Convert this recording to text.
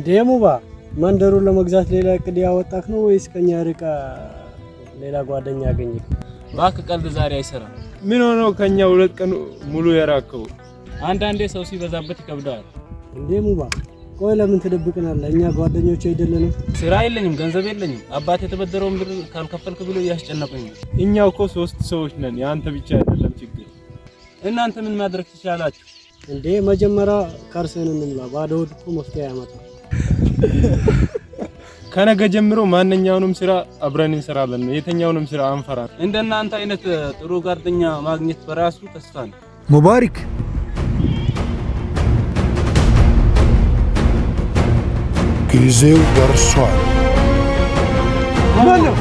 ደሙባ መንደሩን ለመግዛት ሌላ እቅድ ያወጣክ ነው ወይስ ከኛ ርቃ ሌላ ጓደኛ አገኘክ? ባክ ቀልድ ዛሬ አይሰራም። ምን ሆኖ ከኛ 2 ቀን ሙሉ የራከው? አንዳንዴ ሰው ሲበዛበት ይከብዳል። ደሙባ ቆይ ለምን ትደብቅናለህ? እኛ ጓደኞች አይደለንም? ስራ የለኝም፣ ገንዘብ የለኝም። አባቴ የተበደረውን ብር ካልከፈልክ ብሎ ያስጨነቀኝ ነው። እኛው እኮ 3 ሰዎች ነን። ያንተ ብቻ አይደለም ችግር። እናንተ ምን ማድረግ ትችላላችሁ? መጀመሪያ ከርሰን እንምላ። ባዶ ሆድ እኮ መፍትሄ ያመጣል። ከነገ ጀምሮ ማንኛውንም ስራ አብረን እንሰራለን። የትኛውንም ስራ አንፈራም። እንደናንተ አይነት ጥሩ ጓደኛ ማግኘት በራሱ ተስፋ ነው። ሙባሪክ ጊዜው ደርሷል። ማነው?